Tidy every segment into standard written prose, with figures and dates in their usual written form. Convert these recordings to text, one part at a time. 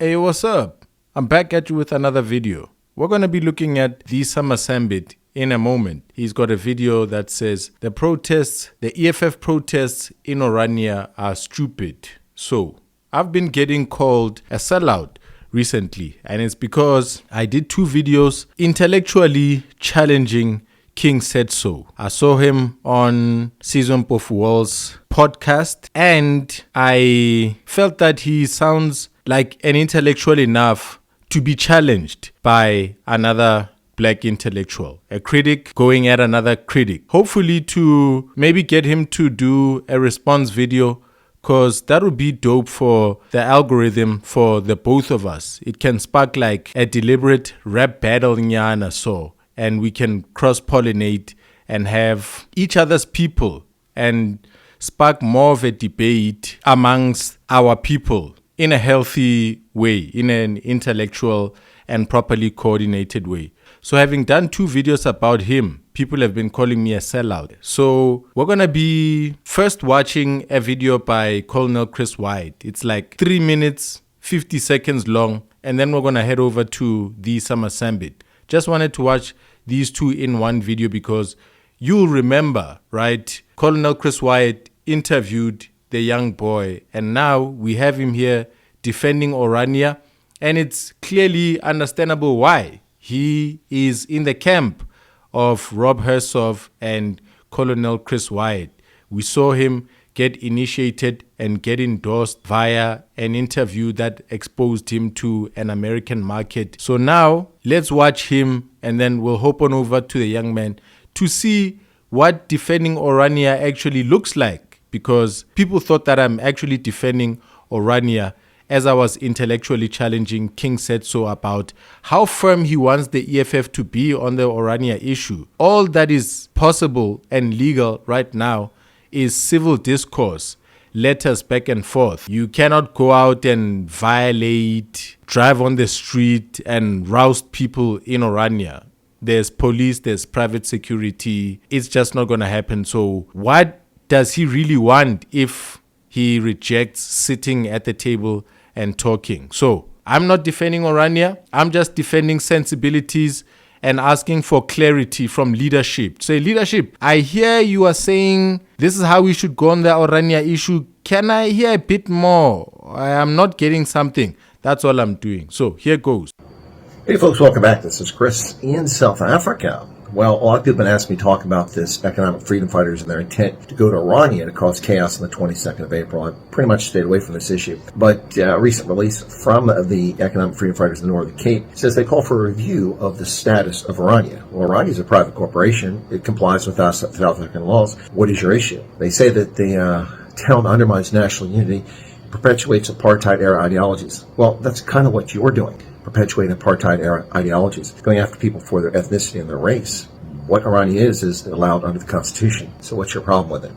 Hey, what's up? I'm back at you with another video. We're going to be looking at the Summer Sambit in a moment. He's got a video that says the EFF protests in Orania are stupid. So, I've been getting called a sellout recently, and it's because I did 2 videos intellectually challenging King Said So. I saw him on Season of Wall's podcast, and I felt that he sounds like an intellectual enough to be challenged by another black intellectual, a critic going at another critic. Hopefully to maybe get him to do a response video, because that would be dope for the algorithm for the both of us. It can spark like a deliberate rap battle nyana so, and we can cross-pollinate and have each other's people and spark more of a debate amongst our people in a healthy way, in an intellectual and properly coordinated way. So having done 2 videos about him, people have been calling me a sellout. So we're going to be first watching a video by Colonel Chris Wyatt. It's like 3 minutes, 50 seconds long. And then we're going to head over to the Summer Sambit. Just wanted to watch these 2 in one video because you'll remember, right? Colonel Chris Wyatt interviewed the young boy, and now we have him here defending Orania, and it's clearly understandable why. He is in the camp of Rob Hersov and Colonel Chris Wyatt. We saw him get initiated and get endorsed via an interview that exposed him to an American market. So now let's watch him, and then we'll hop on over to the young man to see what defending Orania actually looks like, because people thought that I'm actually defending Orania as I was intellectually challenging King Said So about how firm he wants the EFF to be on the Orania issue. All that is possible and legal right now is civil discourse, letters back and forth. You cannot go out and violate, drive on the street and roust people in Orania. There's police, there's private security. It's just not going to happen. So what does he really want if he rejects sitting at the table and talking? So I'm not defending Orania. I'm just defending sensibilities and asking for clarity from leadership. Say, leadership, I hear you are saying this is how we should go on the Orania issue. Can I hear a bit more? I am not getting something. That's all I'm doing. So here goes. Hey folks, welcome back. This is Chris in South Africa. Well, a lot of people have been asking me to talk about this economic freedom fighters and their intent to go to Orania to cause chaos on the 22nd of April. I've pretty much stayed away from this issue. But a recent release from the economic freedom fighters in the Northern Cape says they call for a review of the status of Orania. Well, Orania is a private corporation. It complies with South African laws. What is your issue? They say that the town undermines national unity, perpetuates apartheid-era ideologies. Well, that's kind of what you're doing. Perpetuate apartheid-era ideologies, going after people for their ethnicity and their race. What Orania is allowed under the Constitution. So what's your problem with it?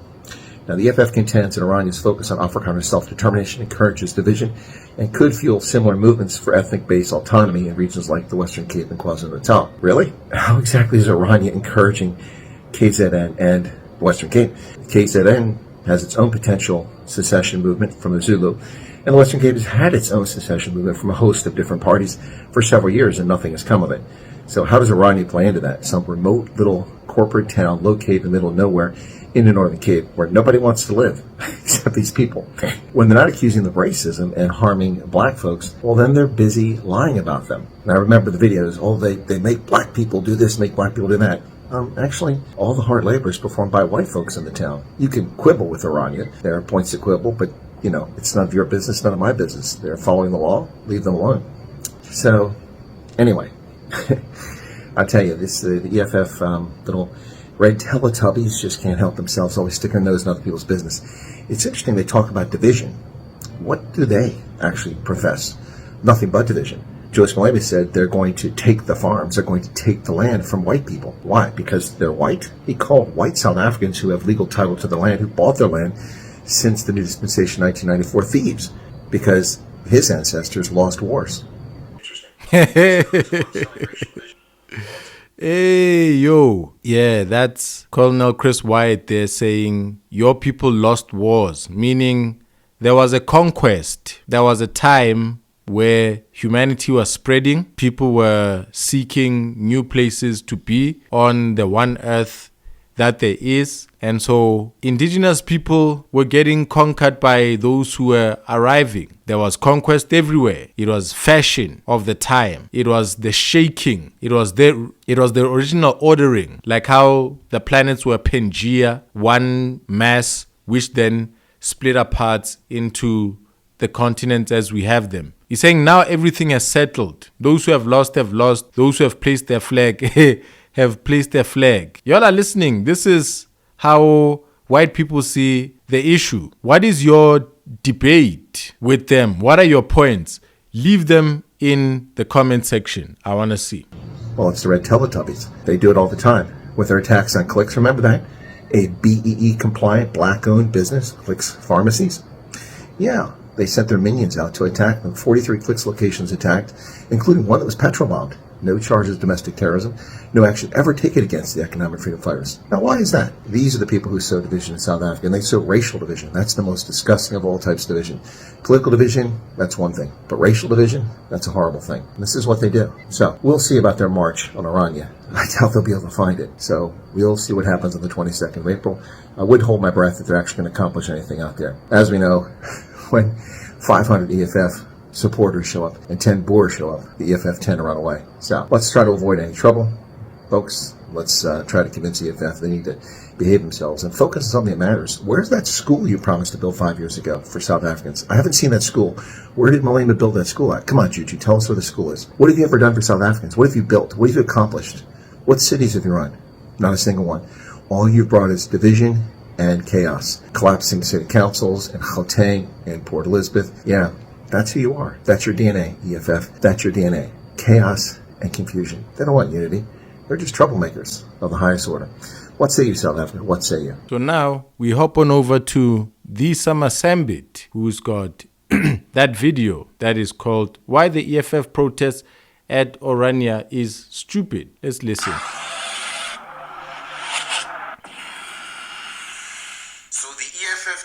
Now, the EFF contends that Orania's focus on Afrikaner self-determination encourages division and could fuel similar movements for ethnic-based autonomy in regions like the Western Cape and KwaZulu-Natal. Really? How exactly is Orania encouraging KZN and Western Cape? KZN has its own potential secession movement from the Zulu, and the Western Cape has had its own secession movement from a host of different parties for several years, and nothing has come of it. So how does Orania play into that? Some remote little corporate town located in the middle of nowhere in the Northern Cape where nobody wants to live except these people. When they're not accusing them of racism and harming black folks, well, then they're busy lying about them. And I remember the videos, they make black people do this, make black people do that. Actually, all the hard labor is performed by white folks in the town. You can quibble with Orania. There are points to quibble, but it's none of your business, none of my business. They're following the law. Leave them alone. So, anyway, I tell you, the EFF little red Teletubbies just can't help themselves. Always stick their nose in other people's business. It's interesting they talk about division. What do they actually profess? Nothing but division. Joyce Malemi said they're going to take the farms, they're going to take the land from white people. Why? Because they're white? He called white South Africans who have legal title to the land, who bought their land since the new dispensation 1994, thieves, because his ancestors lost wars. Hey, yo. Yeah, that's Colonel Chris Wyatt there saying your people lost wars, meaning there was a conquest. There was a time where humanity was spreading. People were seeking new places to be on the one earth that there is. And so indigenous people were getting conquered by those who were arriving. There was conquest everywhere. It was fashion of the time. It was the shaking. It was the original ordering, like how the planets were Pangea, one mass, which then split apart into the continents as we have them. He's saying now everything has settled. Those who have lost have lost. Those who have placed their flag have placed their flag. Y'all are listening. This is how white people see the issue. What is your debate with them? What are your points? Leave them in the comment section. I want to see. Well, it's the red Teletubbies. They do it all the time with their attacks on clicks. Remember that? A BEE-compliant, black-owned business, Clicks Pharmacies? Yeah, they sent their minions out to attack them. 43 Clicks locations attacked, including one that was petrol-bombed. No charges of domestic terrorism. No action ever taken against the economic freedom fighters. Now, why is that? These are the people who sow division in South Africa, and they sow racial division. That's the most disgusting of all types of division. Political division, that's one thing. But racial division, that's a horrible thing. And this is what they do. So, we'll see about their march on Orania. I doubt they'll be able to find it. So, we'll see what happens on the 22nd of April. I would hold my breath that they're actually going to accomplish anything out there. As we know, when 500 EFF supporters show up and 10 Boers show up, the EFF 10 run away. So let's try to avoid any trouble. Folks, let's try to convince EFF they need to behave themselves and focus on something that matters. Where's that school you promised to build 5 years ago for South Africans? I haven't seen that school. Where did Malema build that school at? Come on, Juju, tell us where the school is. What have you ever done for South Africans? What have you built? What have you accomplished? What cities have you run? Not a single one. All you've brought is division and chaos. Collapsing city councils in Gauteng and Port Elizabeth. Yeah. That's who you are. That's your DNA, EFF. That's your DNA. Chaos and confusion. They don't want unity. They're just troublemakers of the highest order. What say you, South Africa? What say you? So now we hop on over to the Summer Sambit, who's got that video that is called Why the EFF Protest at Orania is Stupid. Let's listen.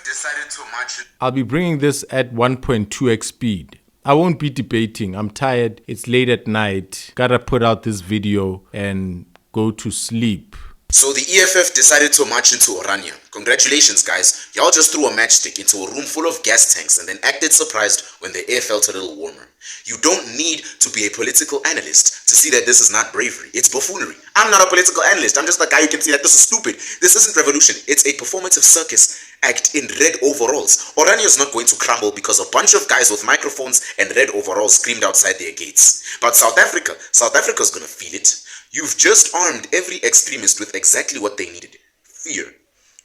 Decided to march. I'll be bringing this at 1.2x speed. I won't be debating. I'm tired. It's late at night. Gotta put out this video and go to sleep. So the EFF decided to march into Orania. Congratulations, guys. Y'all just threw a matchstick into a room full of gas tanks and then acted surprised when the air felt a little warmer. You don't need to be a political analyst to see that this is not bravery. It's buffoonery. I'm not a political analyst. I'm just a guy who can see that this is stupid. This isn't revolution. It's a performative circus act in red overalls. Orania is not going to crumble because a bunch of guys with microphones and red overalls screamed outside their gates. But South Africa's gonna feel it. You've just armed every extremist with exactly what they needed. Fear.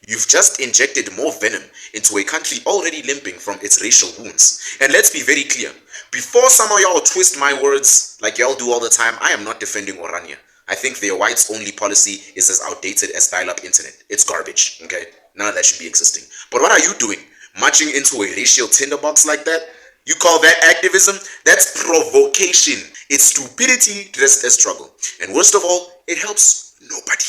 You've just injected more venom into a country already limping from its racial wounds. And let's be very clear. Before some of y'all twist my words like y'all do all the time, I am not defending Orania. I think their whites-only policy is as outdated as dial-up internet. It's garbage, okay? None of that should be existing. But what are you doing? Marching into a racial tinderbox like that? You call that activism? That's provocation. It's stupidity dressed as struggle. And worst of all, it helps nobody.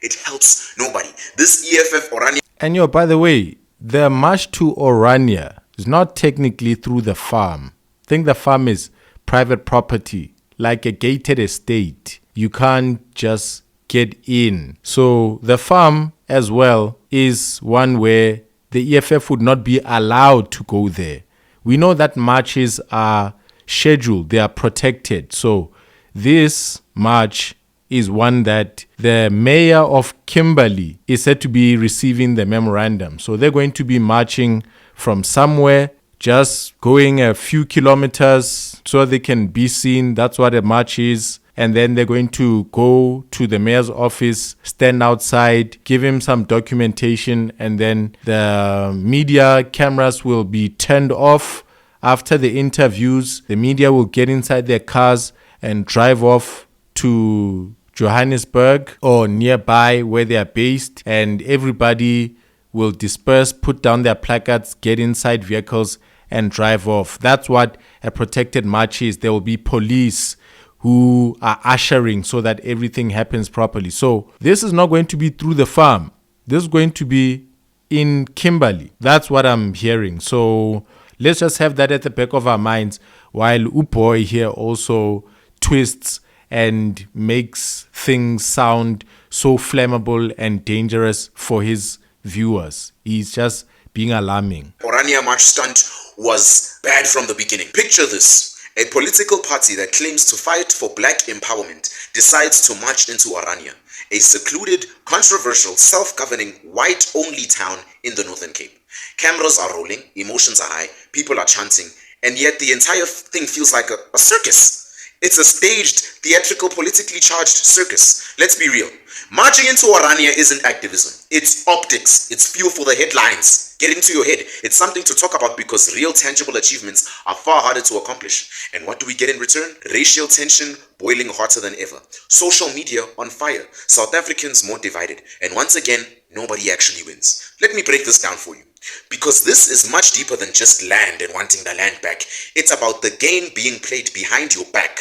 It helps nobody. This EFF Orania. And by the way, the march to Orania is not technically through the farm. I think the farm is private property, like a gated estate. You can't just get in. So the farm as well is one where the EFF would not be allowed to go there. We know that marches are scheduled, they are protected. So this march is one that the mayor of Kimberley is said to be receiving the memorandum. So they're going to be marching from somewhere, just going a few kilometers so they can be seen. That's what a march is. And then they're going to go to the mayor's office, stand outside, give him some documentation, and then the media cameras will be turned off. After the interviews, the media will get inside their cars and drive off to Johannesburg or nearby where they are based, and everybody will disperse, put down their placards, get inside vehicles and drive off. That's what a protected march is. There will be police who are ushering so that everything happens properly. So this is not going to be through the farm. This is going to be in Kimberley. That's what I'm hearing. So let's just have that at the back of our minds while Uboy here also twists and makes things sound so flammable and dangerous for his viewers. He's just being alarming. Orania march stunt was bad from the beginning. Picture this. A political party that claims to fight for black empowerment decides to march into Orania, a secluded, controversial, self-governing, white-only town in the Northern Cape. Cameras are rolling, emotions are high, people are chanting, and yet the entire thing feels like a circus. It's a staged, theatrical, politically charged circus. Let's be real. Marching into Orania isn't activism. It's optics. It's fuel for the headlines. Get into your head. It's something to talk about because real tangible achievements are far harder to accomplish. And what do we get in return? Racial tension boiling hotter than ever. Social media on fire. South Africans more divided. And once again, nobody actually wins. Let me break this down for you. Because this is much deeper than just land and wanting the land back. It's about the game being played behind your back.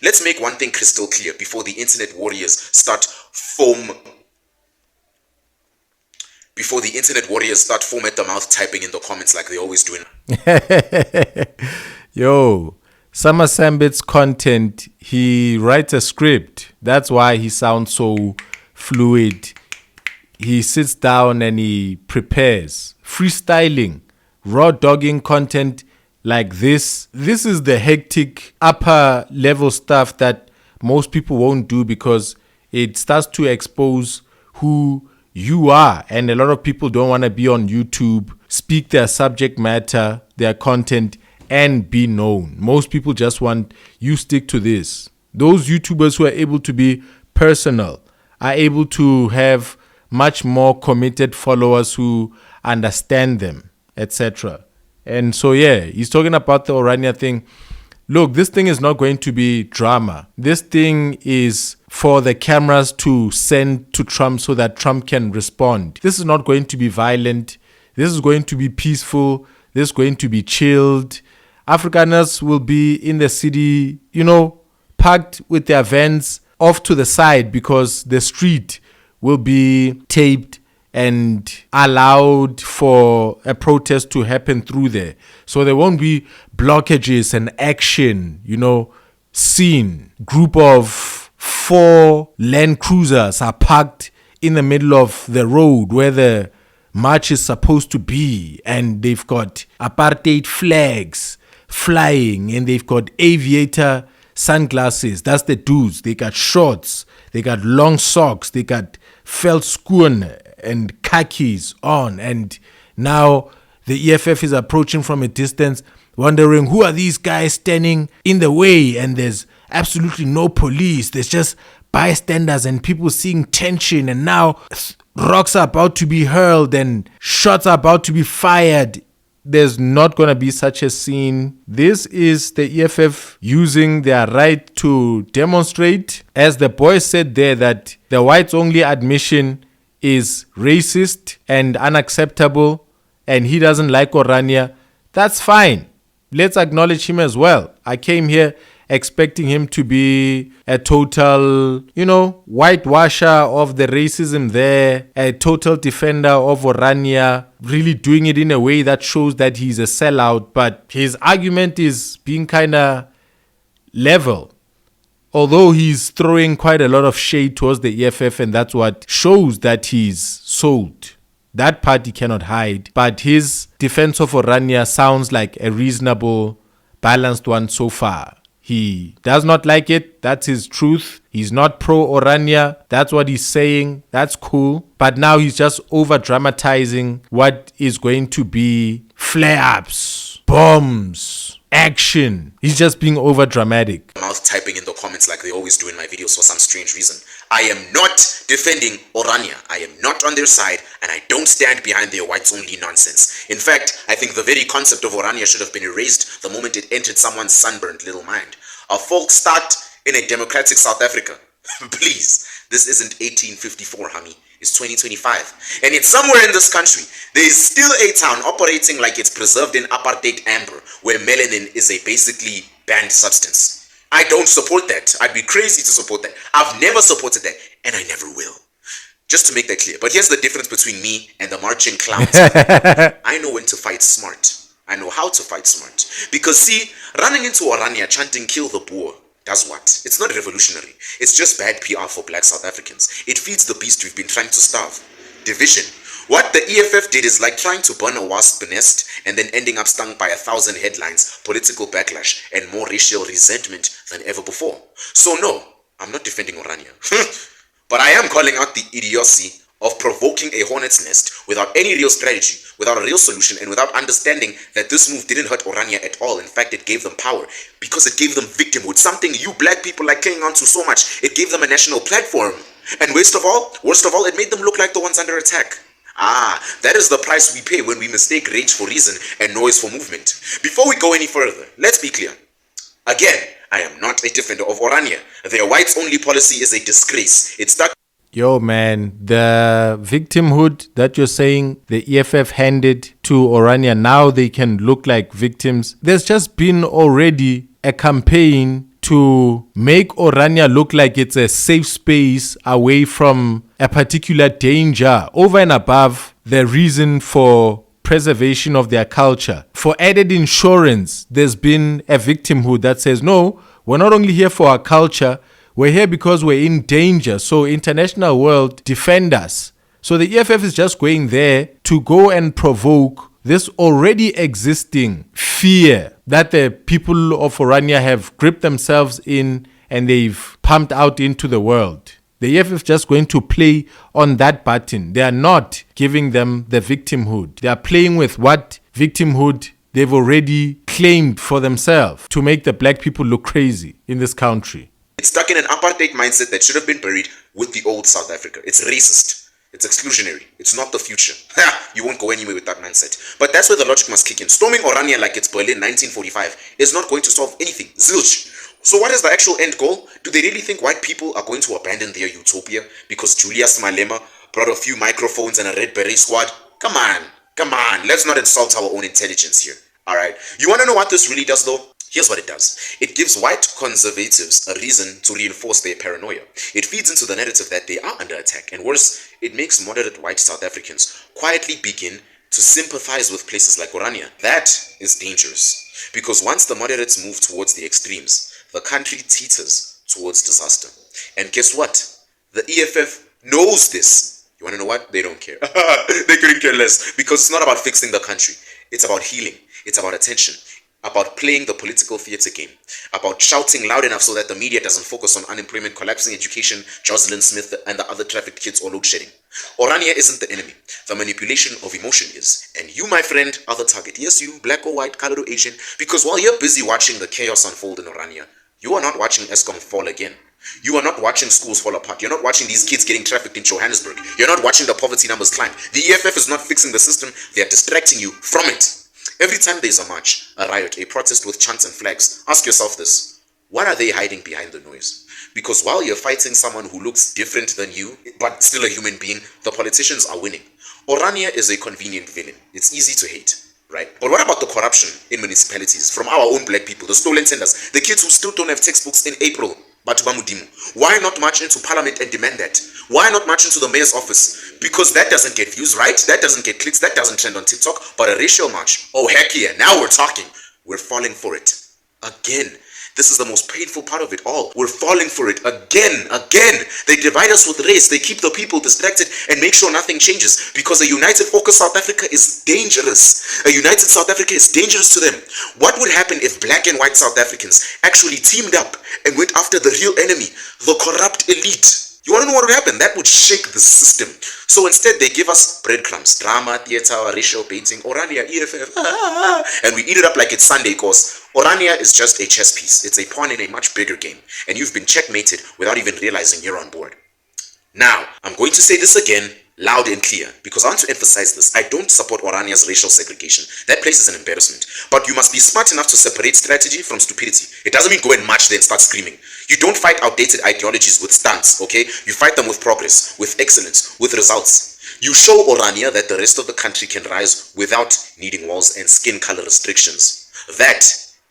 Let's make one thing crystal clear before the internet warriors start foam at the mouth typing in the comments like they always do. Yo, Summer Sambit's content, he writes a script. That's why he sounds so fluid. He sits down and he prepares. Freestyling, raw dogging content like this. This is the hectic upper level stuff that most people won't do because it starts to expose who you are. And a lot of people don't want to be on YouTube, speak their subject matter, their content, and be known. Most people just want you stick to this. Those YouTubers who are able to be personal are able to have much more committed followers who understand them, etc. And so, yeah, he's talking about the Orania thing. Look, this thing is not going to be drama. This thing is for the cameras to send to Trump so that Trump can respond. This is not going to be violent. This is going to be peaceful. This is going to be chilled. Afrikaners will be in the city, parked with their vans off to the side because the street will be taped and allowed for a protest to happen through there. So there won't be blockages and action, scene. Group of 4 Land Cruisers are parked in the middle of the road where the march is supposed to be. And they've got apartheid flags flying and they've got aviator sunglasses. That's the dudes. They got shorts. They got long socks. They got felt skoen and khakis on, and now the EFF is approaching from a distance, wondering who are these guys standing in the way, and there's absolutely no police. There's just bystanders and people seeing tension, and now rocks are about to be hurled and shots are about to be fired. There's not going to be such a scene. This is the EFF using their right to demonstrate. As the boy said there, that the whites only admission is racist and unacceptable and he doesn't like Orania. That's fine. Let's acknowledge him as well. I came here expecting him to be a total, whitewasher of the racism there, a total defender of Orania, really doing it in a way that shows that he's a sellout. But his argument is being kind of level, although he's throwing quite a lot of shade towards the EFF, and that's what shows that he's sold. That part he cannot hide, but his defense of Orania sounds like a reasonable, balanced one so far. He does not like it. That's his truth. He's not pro-Orania. That's what he's saying. That's cool. But now he's just over-dramatizing what is going to be flare-ups, bombs, action. He's just being over-dramatic. Mouth typing in the comments like they always do in my videos for some strange reason. I am not defending Orania. I am not on their side, and I don't stand behind their whites-only nonsense. In fact, I think the very concept of Orania should have been erased the moment it entered someone's sunburnt little mind. A false start in a democratic South Africa. Please, this isn't 1854, homie. It's 2025. And yet somewhere in this country, there is still a town operating like it's preserved in apartheid amber, where melanin is a basically banned substance. I don't support that. I'd be crazy to support that. I've never supported that, and I never will. Just to make that clear. But here's the difference between me and the marching clowns. I know when to fight smart. I know how to fight smart. Because see, running into Orania chanting kill the Boer does what? It's not revolutionary. It's just bad PR for black South Africans. It feeds the beast we've been trying to starve. Division. What the EFF did is like trying to burn a wasp nest and then ending up stung by 1,000 headlines, political backlash, and more racial resentment than ever before. So no, I'm not defending Orania. But I am calling out the idiocy of provoking a hornet's nest without any real strategy, without a real solution, and without understanding that this move didn't hurt Orania at all. In fact, it gave them power because it gave them victimhood, something you black people like clinging on to so much. It gave them a national platform. And worst of all, it made them look like the ones under attack. That is the price we pay when we mistake rage for reason and noise for movement. Before we go any further, let's be clear. Again, I am not a defender of Orania. Their whites-only policy is a disgrace. It stuck. Yo, man, the victimhood that you're saying the EFF handed to Orania, now they can look like victims. There's just been already a campaign to make Orania look like it's a safe space away from a particular danger, over and above the reason for preservation of their culture. For added insurance, there's been a victimhood that says, no, we're not only here for our culture, we're here because we're in danger. So international world, defend us. So the EFF is just going there to go and provoke this already existing fear that the people of Orania have gripped themselves in and they've pumped out into the world. The EFF is just going to play on that button. They are not giving them the victimhood. They are playing with what victimhood they've already claimed for themselves to make the black people look crazy in this country. It's stuck in an apartheid mindset that should have been buried with the old South Africa. It's racist. It's exclusionary. It's not the future. You won't go anywhere with that mindset. But that's where the logic must kick in. Storming Orania like it's Berlin 1945 is not going to solve anything. Zilch. So what is the actual end goal? Do they really think white people are going to abandon their utopia because Julius Malema brought a few microphones and a red beret squad? Come on. Let's not insult our own intelligence here. Alright. You want to know what this really does though? Here's what it does. It gives white conservatives a reason to reinforce their paranoia. It feeds into the narrative that they are under attack. And worse, it makes moderate white South Africans quietly begin to sympathize with places like Orania. That is dangerous. Because once the moderates move towards the extremes, the country teeters towards disaster. And guess what? The EFF knows this. You want to know what? They don't care. They couldn't care less. Because it's not about fixing the country. It's about healing. It's about attention. About playing the political theater game, about shouting loud enough so that the media doesn't focus on unemployment, collapsing education, Jocelyn Smith, and the other trafficked kids or load shedding. Orania isn't the enemy. The manipulation of emotion is. And you, my friend, are the target. Yes, you, black or white, colored or Asian, because while you're busy watching the chaos unfold in Orania, you are not watching Eskom fall again. You are not watching schools fall apart. You're not watching these kids getting trafficked in Johannesburg. You're not watching the poverty numbers climb. The EFF is not fixing the system. They are distracting you from it. Every time there's a march, a riot, a protest with chants and flags, ask yourself this. What are they hiding behind the noise? Because while you're fighting someone who looks different than you, but still a human being, the politicians are winning. Orania is a convenient villain. It's easy to hate, right? But what about the corruption in municipalities from our own black people, the stolen tenders, the kids who still don't have textbooks in April? Why not march into parliament and demand that? Why not march into the mayor's office? Because that doesn't get views, right? That doesn't get clicks, that doesn't trend on TikTok. But a racial march, oh heck yeah, now we're talking. We're falling for it. Again. This is the most painful part of it all. We're falling for it again. They divide us with race. They keep the people distracted and make sure nothing changes. Because a united focused South Africa is dangerous. A united South Africa is dangerous to them. What would happen if black and white South Africans actually teamed up and went after the real enemy, the corrupt elite? You want to know what would happen? That would shake the system. So instead, they give us breadcrumbs, drama, theater, racial painting, Orania, EFF, and we eat it up like it's Sunday course. Orania is just a chess piece. It's a pawn in a much bigger game, and you've been checkmated without even realizing you're on board. Now, I'm going to say this again, loud and clear, because I want to emphasize this. I don't support Orania's racial segregation. That place is an embarrassment. But you must be smart enough to separate strategy from stupidity. It doesn't mean go and march there and start screaming. You don't fight outdated ideologies with stunts, okay? You fight them with progress, with excellence, with results. You show Orania that the rest of the country can rise without needing walls and skin color restrictions. That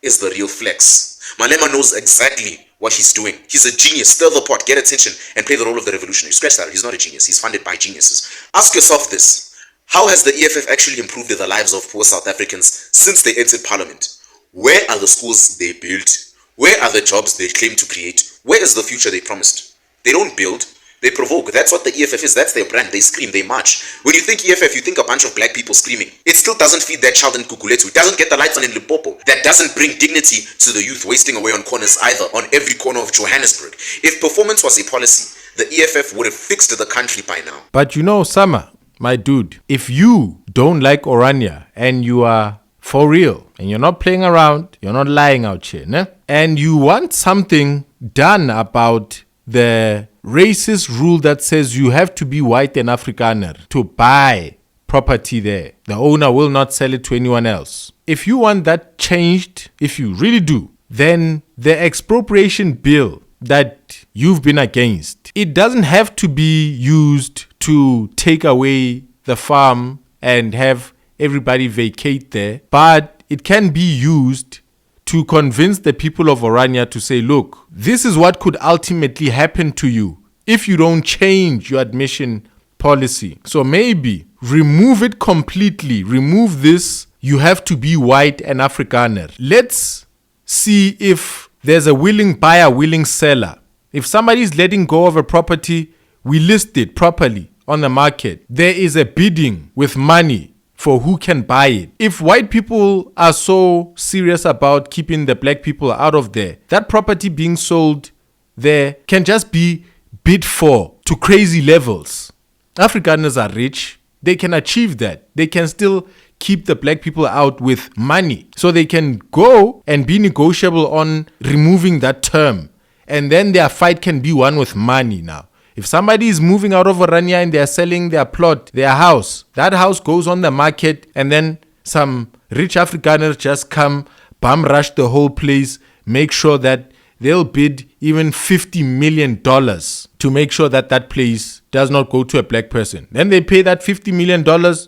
is the real flex. Malema knows exactly what he's doing. He's a genius. Stir the pot, get attention, and play the role of the revolutionary. Scratch that. He's not a genius. He's funded by geniuses. Ask yourself this. How has the EFF actually improved the lives of poor South Africans since they entered parliament? Where are the schools they built? Where are the jobs they claim to create? Where is the future they promised? They don't build, they provoke. That's what the EFF is. That's their brand. They scream, they march. When you think EFF, you think a bunch of black people screaming. It still doesn't feed that child in Kukuletu. It doesn't get the lights on in Limpopo. That doesn't bring dignity to the youth wasting away on corners either, on every corner of Johannesburg. If performance was a policy, the EFF would have fixed the country by now. But you know, Summer, my dude, if you don't like Orania and you are for real and you're not playing around, you're not lying out here, ne? And you want something done about the racist rule that says you have to be white and Afrikaner to buy property there. The owner will not sell it to anyone else. If you want that changed, if you really do, then the expropriation bill that you've been against, it doesn't have to be used to take away the farm and have everybody vacate there, but it can be used to convince the people of Orania to say, look, this is what could ultimately happen to you if you don't change your admission policy. So maybe remove it completely. Remove this, you have to be white and Afrikaner. Let's see if there's a willing buyer, willing seller. If somebody is letting go of a property, we list it properly on the market. There is a bidding with money for who can buy it. If white people are so serious about keeping the black people out of there, that property being sold there can just be bid for to crazy levels. Afrikaners are rich. They can achieve that. They can still keep the black people out with money. So they can go and be negotiable on removing that term. And then their fight can be won with money now. If somebody is moving out of Orania and they're selling their plot, their house, that house goes on the market and then some rich Afrikaners just come, bum rush the whole place, make sure that they'll bid even $50 million to make sure that that place does not go to a black person. Then they pay that $50 million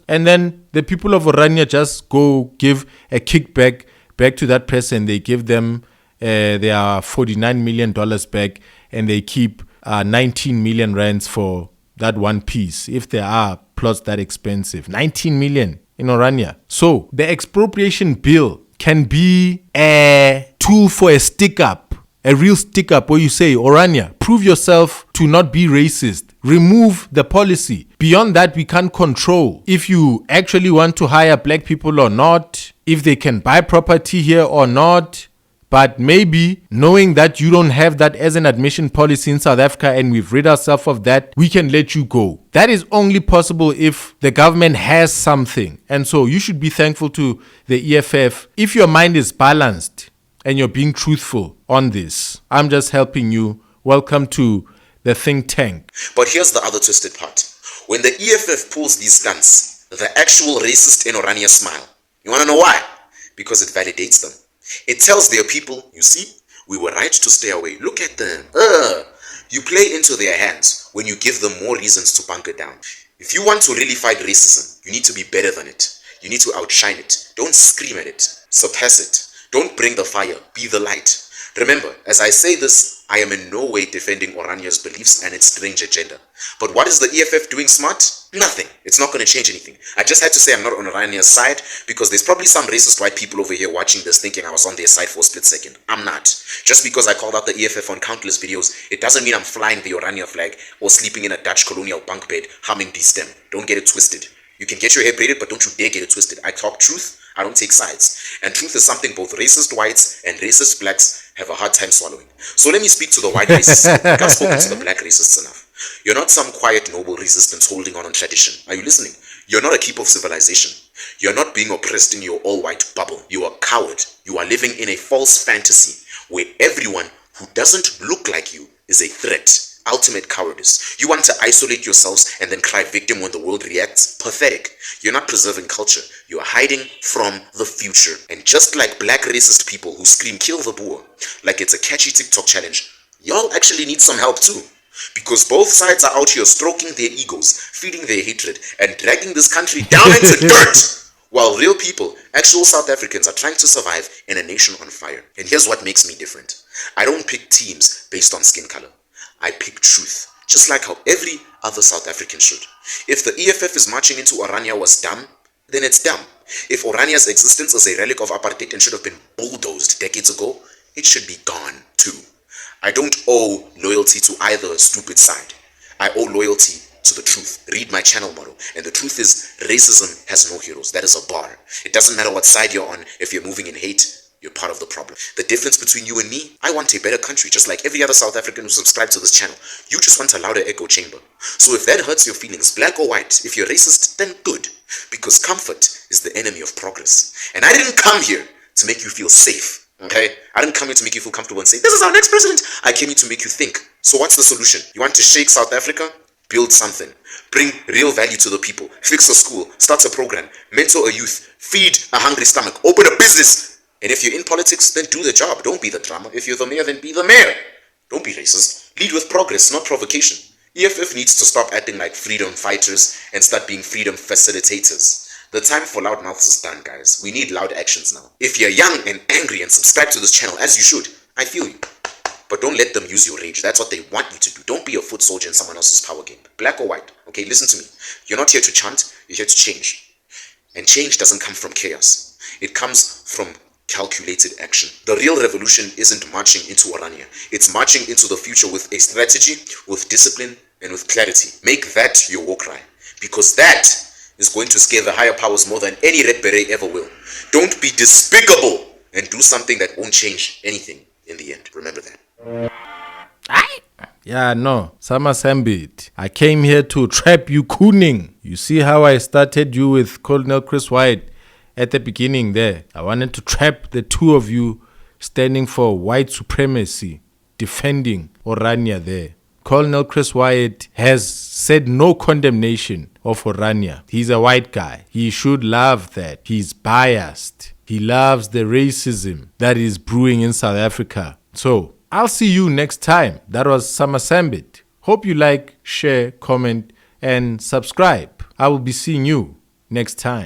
and then the people of Orania just go give a kickback back to that person. They give them their $49 million back and they keep 19 million rands for that one piece, if there are plots that expensive. 19 million in Orania. So the expropriation bill can be a tool for a stick-up, a real stick-up where you say, Orania, prove yourself to not be racist. Remove the policy. Beyond that, we can't control if you actually want to hire black people or not, if they can buy property here or not. But maybe knowing that you don't have that as an admission policy in South Africa and we've rid ourselves of that, we can let you go. That is only possible if the government has something. And so you should be thankful to the EFF. If your mind is balanced and you're being truthful on this, I'm just helping you. Welcome to the think tank. But here's the other twisted part. When the EFF pulls these stunts, the actual racist in Orania smile. You want to know why? Because it validates them. It tells their people, you see, we were right to stay away. Look at them. You play into their hands when you give them more reasons to bunker down. If you want to really fight racism, you need to be better than it. You need to outshine it. Don't scream at it. Surpass it. Don't bring the fire. Be the light. Remember, as I say this, I am in no way defending Orania's beliefs and its strange agenda. But what is the EFF doing smart? Nothing. It's not going to change anything. I just had to say I'm not on Orania's side because there's probably some racist white people over here watching this thinking I was on their side for a split second. I'm not. Just because I called out the EFF on countless videos, it doesn't mean I'm flying the Orania flag or sleeping in a Dutch colonial bunk bed humming D-Stem. Don't get it twisted. You can get your hair braided, but don't you dare get it twisted. I talk truth. I don't take sides. And truth is something both racist whites and racist blacks have a hard time swallowing. So let me speak to the white racists. I've spoken to the black racists enough. You're not some quiet, noble resistance holding on tradition. Are you listening? You're not a keep of civilization. You're not being oppressed in your all-white bubble. You are a coward. You are living in a false fantasy where everyone who doesn't look like you is a threat. Ultimate cowardice. You want to isolate yourselves and then cry victim when the world reacts? Pathetic. You're not preserving culture. You are hiding from the future. And just like black racist people who scream kill the Boer like it's a catchy TikTok challenge, y'all actually need some help too. Because both sides are out here stroking their egos, feeding their hatred, and dragging this country down into dirt. While real people, actual South Africans, are trying to survive in a nation on fire. And here's what makes me different. I don't pick teams based on skin color. I pick truth. just like how every other South African should. If the EFF is marching into Orania was dumb, then it's dumb. If Orania's existence is a relic of apartheid and should have been bulldozed decades ago, it should be gone too. I don't owe loyalty to either stupid side. I owe loyalty to the truth. Read my channel motto. And the truth is, racism has no heroes. That is a bar. It doesn't matter what side you're on. If you're moving in hate, you're part of the problem. The difference between you and me, I want a better country, just like every other South African who subscribes to this channel. You just want a louder echo chamber. So if that hurts your feelings, black or white, if you're racist, then good. Because comfort is the enemy of progress. And I didn't come here to make you feel safe. Okay? I didn't come here to make you feel comfortable and say, this is our next president. I came here to make you think. So what's the solution? You want to shake South Africa? Build something. Bring real value to the people. Fix a school. Start a program. Mentor a youth. Feed a hungry stomach. Open a business. And if you're in politics, then do the job. Don't be the drama. If you're the mayor, then be the mayor. Don't be racist. Lead with progress, not provocation. EFF needs to stop acting like freedom fighters and start being freedom facilitators. The time for loud mouths is done, guys. We need loud actions now. If you're young and angry and subscribe to this channel, as you should, I feel you. But don't let them use your rage. That's what they want you to do. Don't be a foot soldier in someone else's power game. Black or white. Okay, listen to me. You're not here to chant. You're here to change. And change doesn't come from chaos. It comes from calculated action. The real revolution isn't marching into Orania. It's marching into the future with a strategy, with discipline, and with clarity. Make that your war cry. Because that is going to scare the higher powers more than any red beret ever will. Don't be despicable and do something that won't change anything in the end. Remember that. Yeah, no, Summer Sambit. I came here to trap you cooning. You see how I started you with Colonel Chris Wyatt at the beginning there. I wanted to trap the two of you standing for white supremacy, defending Orania there. Colonel Chris Wyatt has said no condemnation of Orania. He's a white guy. He should love that. He's biased. He loves the racism that is brewing in South Africa. So, I'll see you next time. That was Summer Sambit. Hope you like, share, comment, and subscribe. I will be seeing you next time.